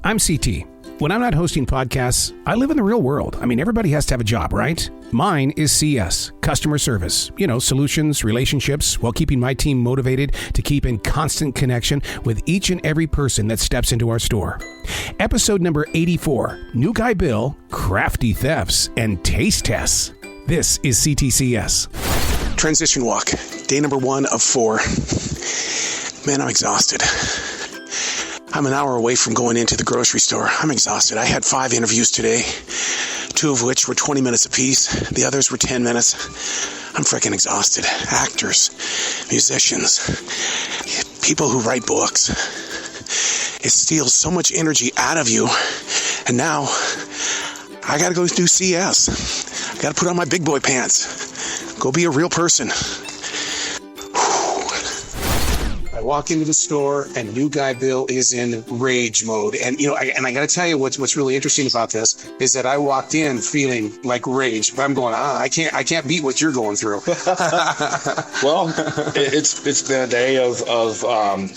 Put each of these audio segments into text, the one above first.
I'm CT. When I'm not hosting podcasts, I live in the real world. I mean, everybody has to have a job, right? Mine is CS, customer service. You know, solutions, relationships, while keeping my team motivated to keep in constant connection with each and every person that steps into our store. Episode number 84, New Guy Bill, Crafty Thefts, and Taste Tests. This is C.T.C.S. Transition walk, day number 1 of 4. Man, I'm exhausted. I'm an hour away from going into the grocery store. I'm exhausted. I had 5 interviews today, 2 of which were 20 minutes apiece. The others were 10 minutes. I'm freaking exhausted. Actors, musicians, people who write books. It steals so much energy out of you. And now, I gotta go do CS. I gotta put on my big boy pants. Go be a real person. I walk into the store and New Guy Bill is in rage mode. And, you know, I got to tell you what's really interesting about this is that I walked in feeling like rage, but I'm going, I can't beat what you're going through. Well, it's been a day of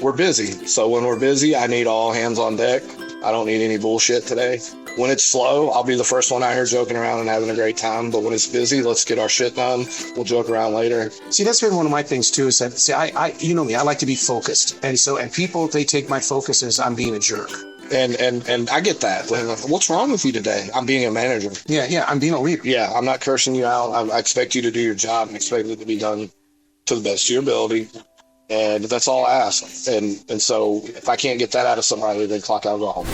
we're busy. So when we're busy, I need all hands on deck. I don't need any bullshit today. When it's slow, I'll be the first one out here joking around and having a great time. But when it's busy, let's get our shit done. We'll joke around later. See, that's been one of my things too. Is that I you know me, I like to be focused, and people they take my focus as I'm being a jerk. And I get that. What's wrong with you today? I'm being a manager. Yeah, I'm being a leader. Yeah, I'm not cursing you out. I expect you to do your job and expect it to be done to the best of your ability. And that's all I ask. And so if I can't get that out of somebody, then clock out, go home.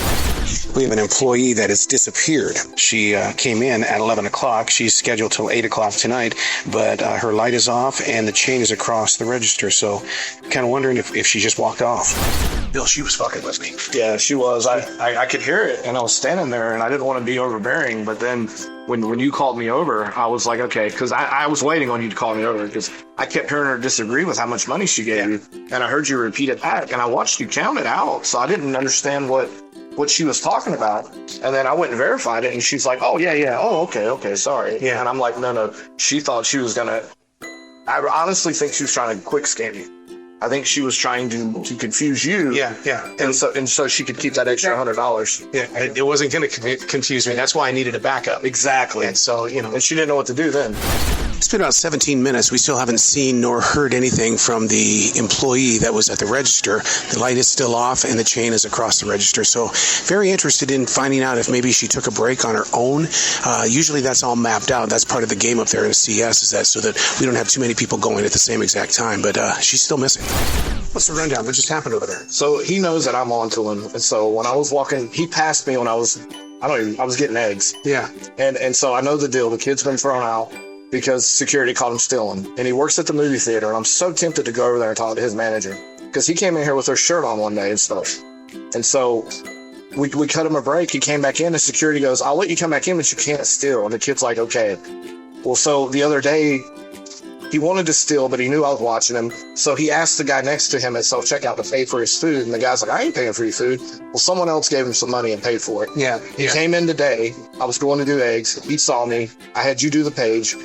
We have an employee that has disappeared. She came in at 11 o'clock. She's scheduled till 8 o'clock tonight, but her light is off and the chain is across the register. So kind of wondering if she just walked off. Bill, she was fucking with me. Yeah, she was. I could hear it, and I was standing there, and I didn't want to be overbearing, but then when you called me over, I was like, okay, because I was waiting on you to call me over, because I kept hearing her disagree with how much money she gave you, and I heard you repeat it back, and I watched you count it out, so I didn't understand what she was talking about. And then I went and verified it, and she's like, oh, yeah, oh, okay, sorry. Yeah. And I'm like, no, she thought she was gonna, I honestly think she was trying to quick scam you. I think she was trying to confuse you. Yeah. And so she could keep that extra $100. Yeah, it wasn't going to confuse me. That's why I needed a backup. Exactly. And so, you know. And she didn't know what to do then. It's been about 17 minutes. We still haven't seen nor heard anything from the employee that was at the register. The light is still off and the chain is across the register. So very interested in finding out if maybe she took a break on her own. Usually that's all mapped out. That's part of the game up there in CS, is that so that we don't have too many people going at the same exact time. But she's still missing. What's the rundown? What just happened over there? So he knows that I'm on to him. And so when I was walking, he passed me when I was getting eggs. Yeah. And so I know the deal. The kid's been thrown out because security caught him stealing. And he works at the movie theater. And I'm so tempted to go over there and talk to his manager, because he came in here with her shirt on one day and stuff. And so we cut him a break. He came back in and security goes, I'll let you come back in, but you can't steal. And the kid's like, okay. Well, so the other day, he wanted to steal, but he knew I was watching him. So he asked the guy next to him at self-checkout to pay for his food. And the guy's like, I ain't paying for your food. Well, someone else gave him some money and paid for it. Yeah. He came in today. I was going to do eggs. He saw me. I had you do the page.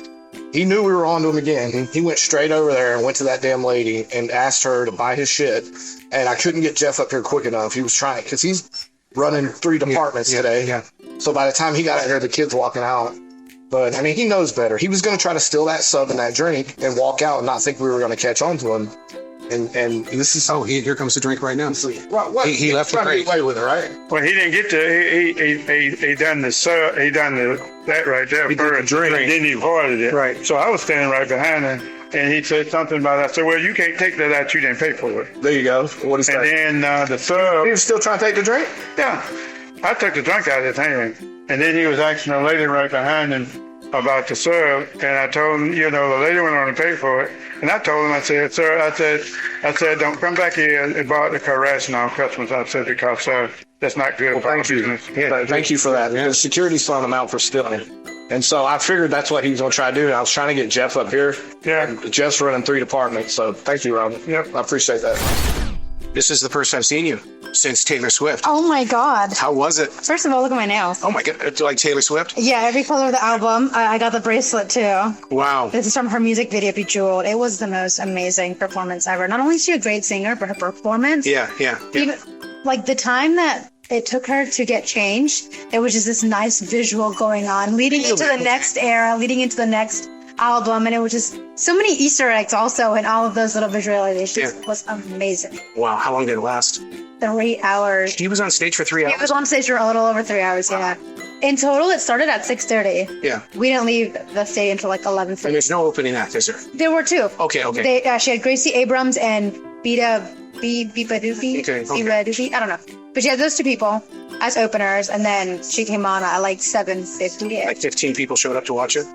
He knew we were on to him again. He went straight over there and went to that damn lady and asked her to buy his shit. And I couldn't get Jeff up here quick enough. He was trying, because he's running 3 departments today. Yeah. So by the time he got out here, the kid's walking out. But, I mean, he knows better. He was going to try to steal that sub and that drink and walk out and not think we were going to catch on to him. And this is... Oh, here comes the drink right now. What? He left the crate. Away with it, right? Well, he didn't get to... He done the sub. He done that right there. He did the drink. And then he voided it. Right. So I was standing right behind him, and he said something about that. I said, well, you can't take that out. You didn't pay for it. There you go. What is that? And then the sub... He was still trying to take the drink? Yeah. I took the drink out of his hand. And then he was asking a lady right behind him about the sub, and I told him, the lady went on to pay for it. And I told him, I said, sir, I said, don't come back here and bother harassing our customers. I said, because, sir, that's not good. Well, thank you. Yeah, thank you for that. The security's throwing him out for stealing. And so I figured that's what he was going to try to do. I was trying to get Jeff up here. Yeah. Jeff's running 3 departments, so thank you, Robin. Yep. I appreciate that. This is the first I've seen you since Taylor Swift. Oh my God. How was it? First of all, look at my nails. Oh my God. Do you like Taylor Swift? Yeah, every color of the album. I got the bracelet too. Wow. This is from her music video, Bejeweled. It was the most amazing performance ever. Not only is she a great singer, but her performance. Yeah. Even, like the time that it took her to get changed. There was just this nice visual going on, leading into the next era, leading into the next album, and it was just so many Easter eggs also in all of those little visualizations. It was amazing. Wow, how long did it last? 3 hours. He was on stage for 3 hours? He was on stage for a little over 3 hours, yeah. In total, it started at 6:30. Yeah. We didn't leave the stage until like 11:30. And there's no opening act, is there? There were two. Okay. She had Gracie Abrams and Biba Doopy. Biba Doopy. I don't know. But she had those two people as openers, and then she came on at like 7:50. Like 15 people showed up to watch it?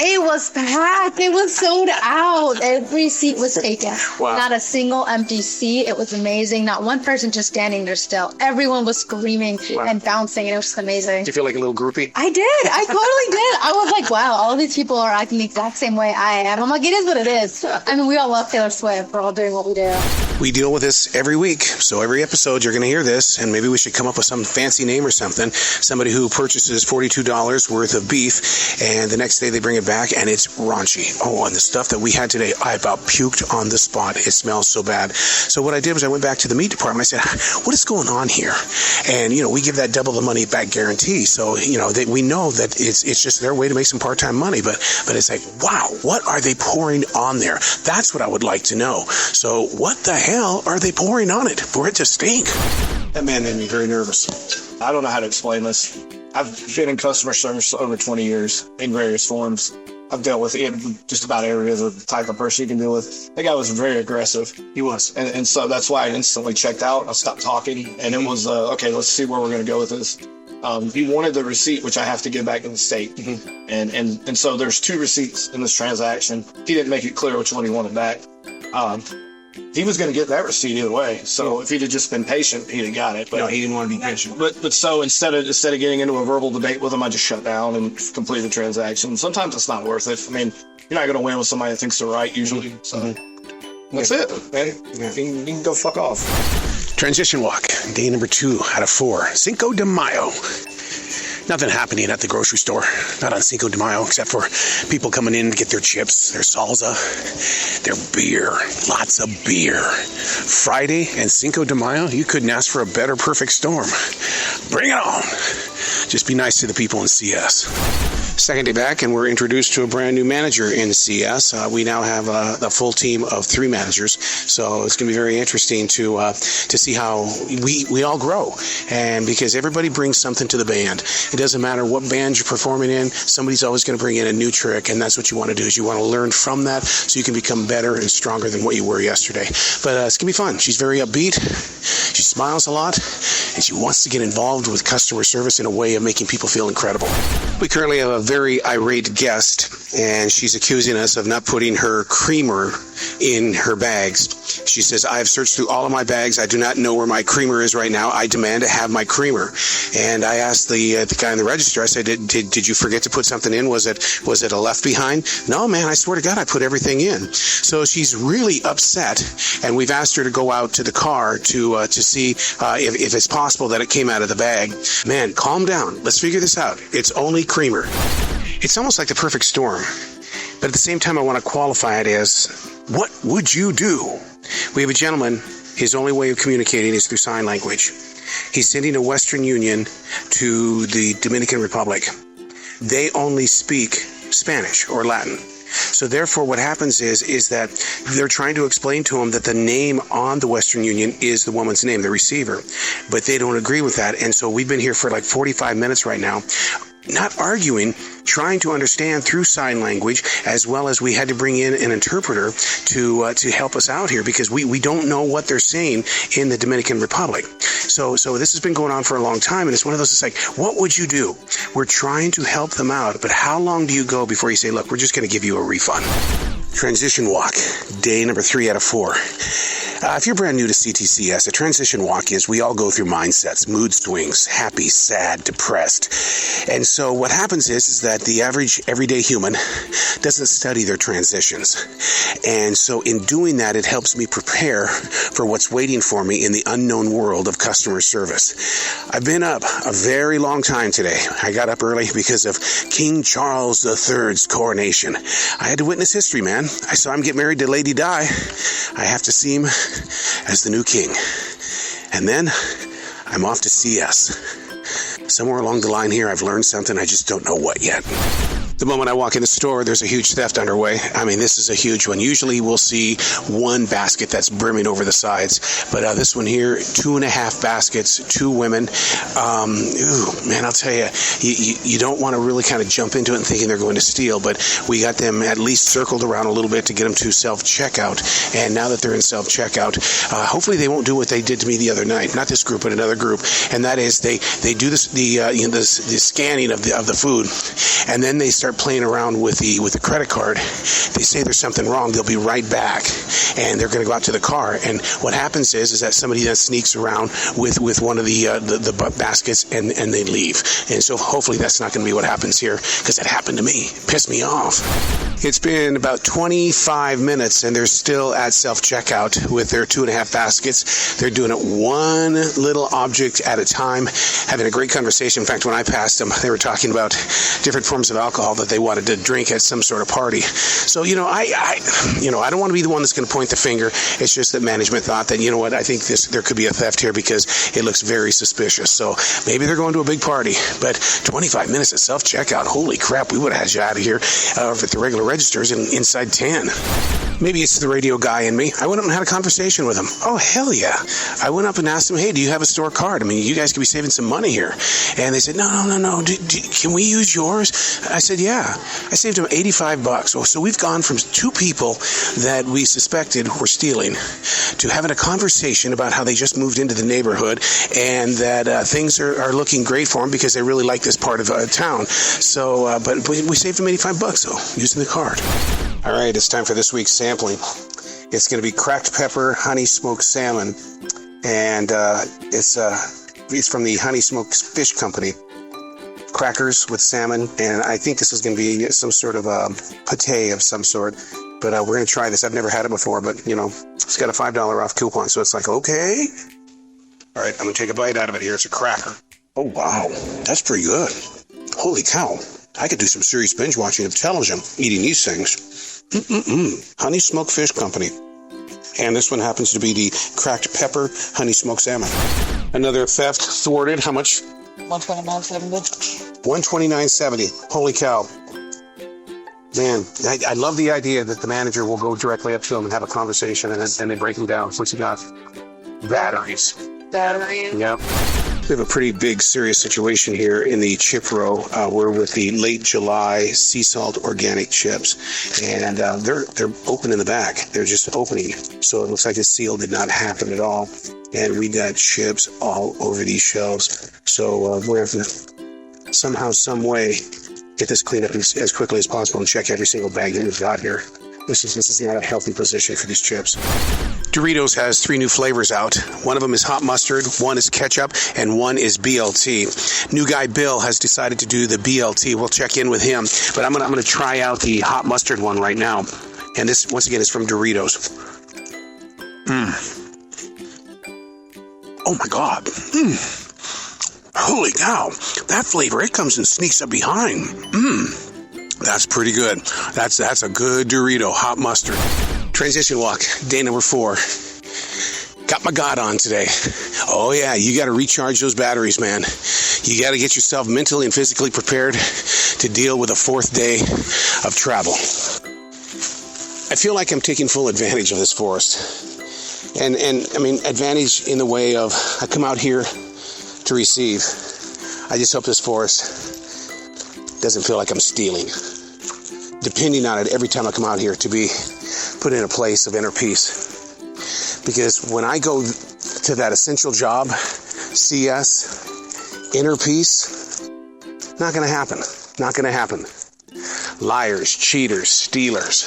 It was packed. It was sold out. Every seat was taken. Wow. Not a single empty seat. It was amazing. Not one person just standing there still. Everyone was screaming and bouncing, and it was just amazing. Did you feel like a little groupie? I did. I totally did. I was like, wow, all of these people are acting the exact same way I am. I'm like, it is what it is. I mean, we all love Taylor Swift. We're all doing what we do. We deal with this every week. So every episode, you're going to hear this, and maybe we should come up with some fancy name or something. Somebody who purchases $42 worth of beef, and the next day they bring it back, and it's raunchy. Oh, and the stuff that we had today, I about puked on the spot. It smells so bad. So what I did was I went back to the meat department. I said, what is going on here? And, we give that double the money back guarantee. So, we know that it's just their way to make some part-time money. But it's like, wow, what are they pouring on there? That's what I would like to know. So what the hell are they pouring on it for it to stink? That man made me very nervous. I don't know how to explain this. I've been in customer service over 20 years in various forms. I've dealt with just about every other type of person you can deal with. That guy was very aggressive. He was. And so that's why I instantly checked out. I stopped talking, and it was, okay, let's see where we're going to go with this. He wanted the receipt, which I have to give back to the state. Mm-hmm. And so there's 2 receipts in this transaction. He didn't make it clear which one he wanted back. He was going to get that receipt either way. So if he'd have just been patient, he'd have got it. But no, he didn't want to be patient. But so instead of getting into a verbal debate with him, I just shut down and complete the transaction. Sometimes it's not worth it. I mean, you're not going to win with somebody that thinks they're right usually. So that's it, man. Yeah. You can go fuck off. Transition walk, day number 2 out of 4. Cinco de Mayo. Nothing happening at the grocery store, not on Cinco de Mayo, except for people coming in to get their chips, their salsa, their beer, lots of beer. Friday and Cinco de Mayo, you couldn't ask for a better perfect storm. Bring it on. Just be nice to the people in CS. Second day back, and we're introduced to a brand new manager in CS. We now have a full team of 3 managers, so it's going to be very interesting to see how we all grow, and because everybody brings something to the band. It doesn't matter what band you're performing in, somebody's always going to bring in a new trick, and that's what you want to do, is you want to learn from that so you can become better and stronger than what you were yesterday. But it's going to be fun. She's very upbeat, she smiles a lot, and she wants to get involved with customer service in a way of making people feel incredible. We currently have a very irate guest, and she's accusing us of not putting her creamer in her bags. She says, I have searched through all of my bags. I do not know where my creamer is right now. I demand to have my creamer. And I asked the guy in the register, I said, did you forget to put something in? Was it a left behind? No, man, I swear to God, I put everything in. So she's really upset, and we've asked her to go out to the car to see if it's possible that it came out of the bag. Man, calm down. Let's figure this out. It's only creamer. It's almost like the perfect storm, but at the same time I want to qualify it as, what would you do? We have a gentleman, his only way of communicating is through sign language. He's sending a Western Union to the Dominican Republic. They only speak Spanish or Latin. So therefore what happens is that they're trying to explain to him that the name on the Western Union is the woman's name, the receiver, but they don't agree with that. And so we've been here for like 45 minutes right now, not arguing, trying to understand through sign language, as well as we had to bring in an interpreter to help us out here, because we don't know what they're saying in the Dominican Republic. So this has been going on for a long time, and it's one of those, it's like, what would you do? We're trying to help them out, but how long do you go before you say, look, we're just going to give you a refund? Transition walk, day number 3 out of 4. If you're brand new to C.T.C.S, a transition walk is we all go through mindsets, mood swings, happy, sad, depressed. And so what happens is that the average everyday human doesn't study their transitions. And so in doing that, it helps me prepare for what's waiting for me in the unknown world of customer service. I've been up a very long time today. I got up early because of King Charles III's coronation. I had to witness history, man. I saw him get married to Lady Di. I have to see him as the new king. And then I'm off to CS. Somewhere along the line here, I've learned something. I just don't know what yet. The moment I walk in the store, there's a huge theft underway. I mean, this is a huge one. Usually we'll see one basket that's brimming over the sides. But this one here, 2.5 baskets, 2 women. Man, I'll tell you, you don't want to really kind of jump into it and thinking they're going to steal. But we got them at least circled around a little bit to get them to self-checkout. And now that they're in self-checkout, hopefully they won't do what they did to me the other night. Not this group, but another group. And that is they do this, the scanning of the food. And then they start playing around with the credit card. They say there's something wrong. They'll be right back, and they're going to go out to the car. And what happens is that somebody then sneaks around with one of the baskets, and they leave. And so hopefully that's not going to be what happens here, because it happened to me. Pissed me off. It's been about 25 minutes, and they're still at self-checkout with their 2.5 baskets. They're doing it one little object at a time, having a great conversation. In fact, when I passed them, they were talking about different forms of alcohol that they wanted to drink at some sort of party. So, I don't want to be the one that's going to point the finger. It's just that management thought that, you know what, I think there could be a theft here because it looks very suspicious. So maybe they're going to a big party, but 25 minutes of self-checkout, holy crap, we would have had you out of here at the regular registers inside 10. Maybe it's the radio guy in me. I went up and had a conversation with him. Oh, hell yeah. I went up and asked him, hey, do you have a store card? I mean, you guys could be saving some money here. And they said, no. Can we use yours? I said, yeah. I saved him $85. So we've gone from 2 people that we suspected were stealing to having a conversation about how they just moved into the neighborhood and that things are looking great for them because they really like this part of town. So, but we saved them $85, though, using the card. All right, it's time for this week's sampling. It's going to be cracked pepper, honey smoked salmon, and it's from the Honey Smoked Fish Company. Crackers with salmon, and I think this is going to be some sort of a pate of some sort. But we're going to try this. I've never had it before, but it's got a $5 off coupon, so it's like, okay. All right, I'm going to take a bite out of it here. It's a cracker. Oh, wow. That's pretty good. Holy cow. I could do some serious binge watching of television eating these things. Honey Smoked Fish Company. And this one happens to be the cracked pepper honey smoked salmon. Another theft thwarted. How much? $129.70. $129.70. Holy cow. Man, I love the idea that the manager will go directly up to them and have a conversation, and then they break them down. What you got? Batteries. Yeah. We have a pretty big, serious situation here in the chip row. We're with the late July sea salt organic chips, and they're open in the back. They're just opening, so it looks like the seal did not happen at all. And we got chips all over these shelves. So we have to somehow, some way, get this cleaned up as quickly as possible and check every single bag that we've got here. This is not a healthy position for these chips. Doritos has 3 new flavors out. One of them is hot mustard, one is ketchup, and one is BLT. New guy Bill has decided to do the BLT. We'll check in with him, but I'm gonna try out the hot mustard one right now. And this, once again, is from Doritos. Oh my God. Holy cow. That flavor, it comes and sneaks up behind. That's pretty good. That's a good Dorito, hot mustard. Transition walk, day number 4. Got my God on today. Oh yeah, you got to recharge those batteries, man. You got to get yourself mentally and physically prepared to deal with a 4th day of travel. I feel like I'm taking full advantage of this forest. And I mean, advantage in the way of, I come out here to receive. I just hope this forest doesn't feel like I'm stealing. Depending on it every time I come out here to be put in a place of inner peace. Because when I go to that essential job, CS, inner peace, not going to happen. Not going to happen. Liars, cheaters, stealers,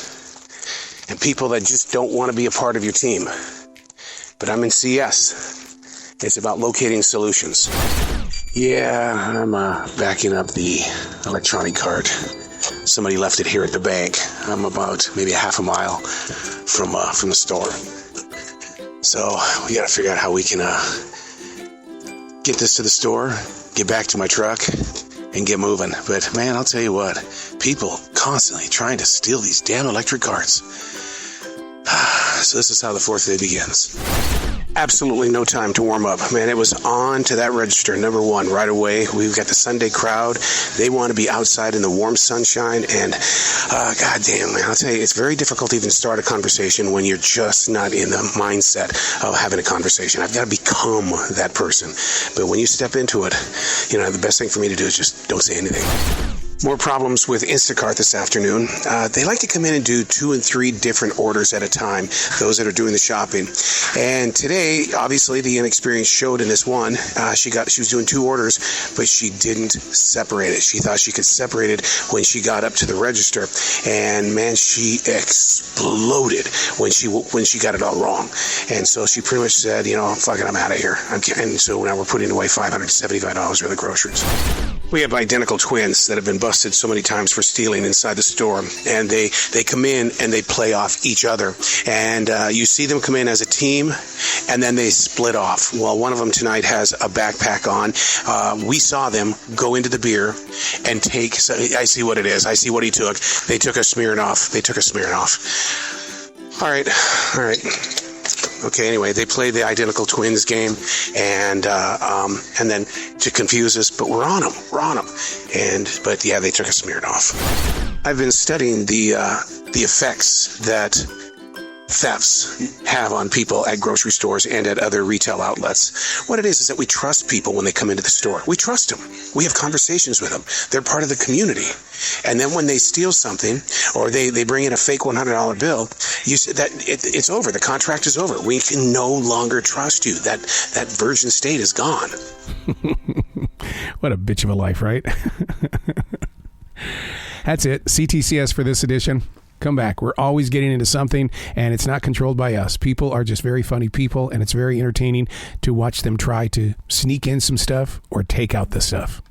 and people that just don't want to be a part of your team. But I'm in CS. It's about locating solutions. Yeah, I'm backing up the electronic cart. Somebody left it here at the bank. I'm about maybe a half a mile from the store. So we got to figure out how we can get this to the store, get back to my truck, and get moving. But man, I'll tell you what, people constantly trying to steal these damn electric carts. So this is how the 4th day begins. Absolutely no time to warm up. Man, it was on to that register, number one, right away. We've got the Sunday crowd. They want to be outside in the warm sunshine. And, goddamn, man, I'll tell you, it's very difficult to even start a conversation when you're just not in the mindset of having a conversation. I've got to become that person. But when you step into it, the best thing for me to do is just don't say anything. More problems with Instacart this afternoon. They like to come in and do 2 and 3 different orders at a time, those that are doing the shopping. And today, obviously, the inexperience showed in this one. She was doing 2 orders, but she didn't separate it. She thought she could separate it when she got up to the register. And, man, she exploded when she got it all wrong. And so she pretty much said, fuck it, I'm out of here. And so now we're putting away $575 worth of groceries. We have identical twins that have been busted so many times for stealing inside the store, and they come in and they play off each other. And you see them come in as a team, and then they split off. Well, one of them tonight has a backpack on. We saw them go into the beer and take. So I see what it is. I see what he took. They took a Smirnoff. All right. Okay, anyway, they play the identical twins game, and then to confuse us, but we're on them. But yeah, they took a Smirnoff. I've been studying the effects that thefts have on people at grocery stores and at other retail outlets. What it is that we trust people when they come into the store. We trust them. We have conversations with them. They're part of the community. And then when they steal something or they bring in a fake $100 bill, you say that it's over. The contract is over. We can no longer trust you. That virgin state is gone. What a bitch of a life, right? That's it. C.T.C.S. for this edition. Come back. We're always getting into something, and it's not controlled by us. People are just very funny people, and it's very entertaining to watch them try to sneak in some stuff or take out the stuff.